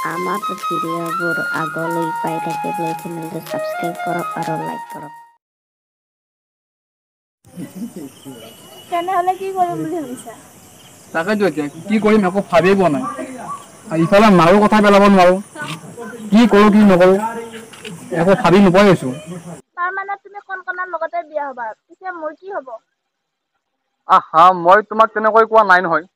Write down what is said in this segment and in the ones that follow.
আমাৰ ভিডিঅ'বোৰ আগলৈ পাই থাকিবলৈ চেনেলটো ছাবস্ক্ৰাইব কৰক আৰু লাইক কৰক। তেনেহ'লে কি কৰিম বুলি ভাবিছা? তাকেতো এতিয়া কি কৰিম একো ভাবিয়ে পোৱা নাই। আৰু ইফালে মাৰো কথা পেলাব নোৱাৰো। কি কৰো কি নকৰো একো ভাবি নোপোৱাই হৈছো। তাৰ মানে তুমি কনকনাৰ লগতে বিয়া হবা, পিছে মোৰ কি হব? আহা মই তোমাক তেনেকৈ কোৱা নাই নহয়।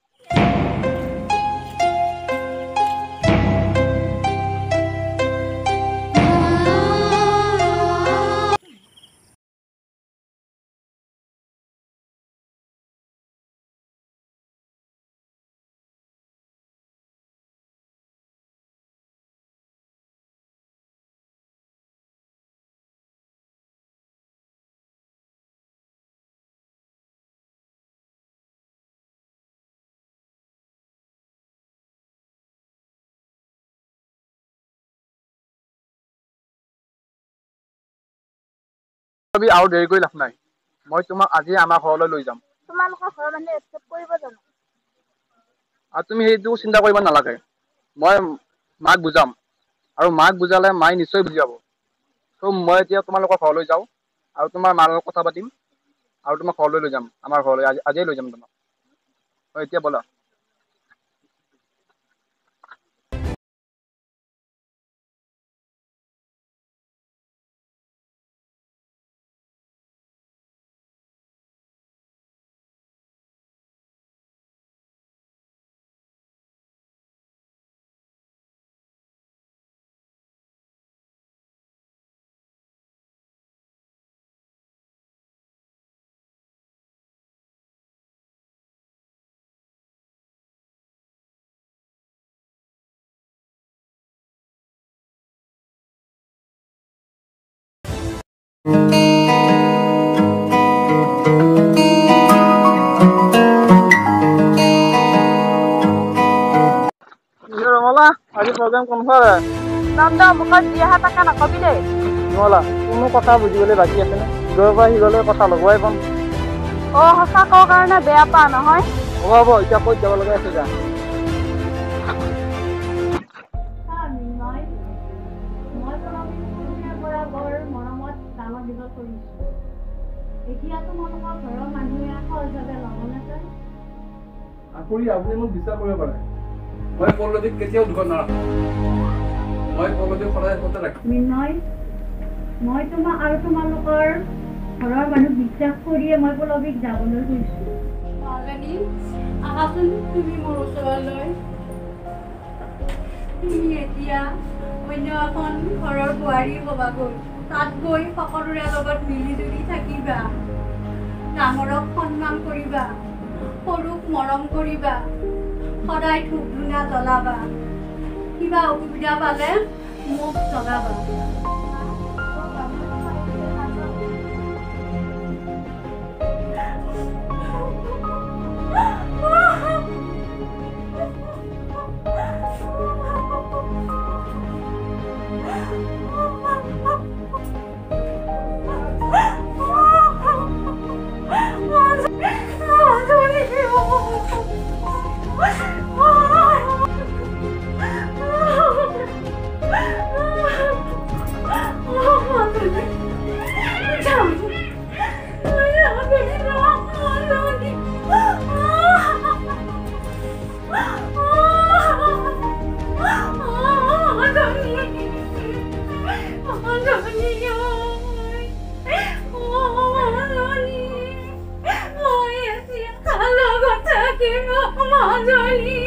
আৰু দেৰি কৰি লাভ নাই। মই তোমাক আজি আমাৰ ঘৰলৈ লৈ যাম। তোমালোকৰ ঘৰৰ মানুহে একচেপ্ট কৰিব জানো? আৰু তুমি সেইটো চিন্তা কৰিব নালাগে। মই মাক বুজাম আৰু মাক বুজালে মায়ে নিশ্চয় বুজি পাব। ত' মই এতিয়া তোমালোকৰ ঘৰলৈ যাওঁ আৰু তোমাৰ মাৰ লগত কথা পাতিম আৰু তোমাক ঘৰলৈ লৈ যাম। আমাৰ ঘৰলৈ আজিয়ে লৈ যাম তোমাক। এতিয়া ব'লা। ৰমলা আজি প্ৰগ্ৰাম কনফাৰ্ম। নন্দ মুখত যি আহা তাকে নকবি দেই। ৰমলা কোনো কথা বুজিবলৈ বাকী আছেনে? ইঘৰৰ পৰা সিঘৰলৈ কথা লগোৱাই পাম। সঁচা কওঁ কাৰণে বেয়া পা নহয়। হ'ব এতিয়া ক'ত যাব লগা আছে যা। আপুনি মোক বিশ্বাস কৰিব পাৰে। মই পল্লৱীক কেতিয়াও দুখত নাৰাখো। মই পল্লৱীক সদায় সতে ৰাখিম। মিনয়, মই তোমাক আৰু তোমালোকৰ ঘৰৰ মানুহ বিশ্বাস কৰিয়ে মই পল্লৱীক যাবলৈ কৈছো। আহাচোন তুমি মোৰ ওচৰলৈ। তুমি এতিয়া অন্য এখন ঘৰৰ বোৱাৰী হবাগৈ। তাত গৈ সকলোৰে লগত মিলি জুলি থাকিবা, ডাঙৰক সন্মান কৰিবা, সৰুক মৰম কৰিবা, সদায় ধূপ ধূনা জ্বলাবা, কিবা অসুবিধা পালে মোক জনাবা। Majoli